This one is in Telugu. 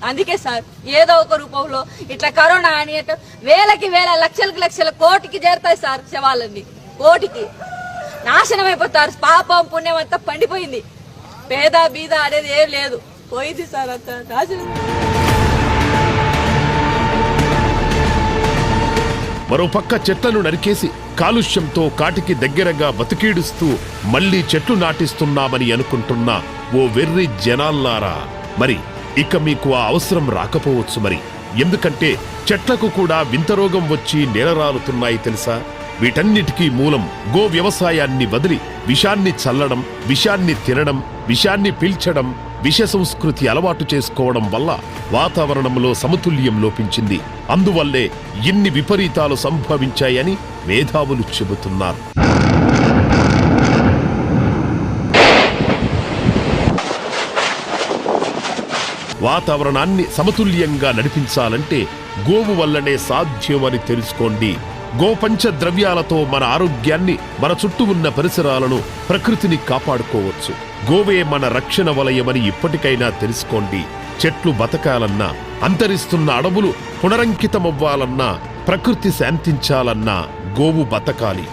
అందుకే సార్ ఏదో ఒక రూపంలో ఇట్లా కరోనా అని వేలకి వేల లక్షలకి లక్షల కోటికి చేరుతాయి సార్. శవాలన్నీ కోటికి నాశనం అయిపోతారు. పాపం పుణ్యం అంతా పండిపోయింది. పేద బీద అనేది ఏం లేదు, పోయింది సార్ అంతా నాశనం. మరోపక్క చెట్లను నరికేసి కాలుష్యంతో కాటికి దగ్గరగా బతికీడుస్తూ మళ్లీ చెట్లు నాటిస్తున్నామని అనుకుంటున్న ఓ వెర్రి జనాల్లారా, మరి ఇక మీకు ఆ అవసరం రాకపోవచ్చు. మరి ఎందుకంటే చెట్లకు కూడా వింత రోగం వచ్చి నేలరాలుతున్నాయి తెలుసా? వీటన్నిటికీ మూలం గో వ్యవసాయాన్ని వదిలి విషాన్ని చల్లడం, విషాన్ని తినడం, విషాన్ని పీల్చడం, విష సంస్కృతి అలవాటు చేసుకోవడం వల్ల వాతావరణంలో సమతుల్యం లోపించింది. అందువల్లే ఇన్ని విపరీతాలు సంభవించాయని మేధావులు చెబుతున్నారు. వాతావరణాన్ని సమతుల్యంగా నడిపించాలంటే గోవు వల్లనే సాధ్యమని తెలుసుకోండి. గోపంచ ద్రవ్యాలతో మన ఆరోగ్యాన్ని, మన చుట్టూ ఉన్న పరిసరాలను, ప్రకృతిని కాపాడుకోవచ్చు. గోవే మన రక్షణ వలయమని ఇప్పటికైనా తెలుసుకోండి. చెట్లు బతకాలన్నా, అంతరిస్తున్న అడవులు పునరంకితమవ్వాలన్నా, ప్రకృతి శాంతించాలన్నా గోవు బతకాలి.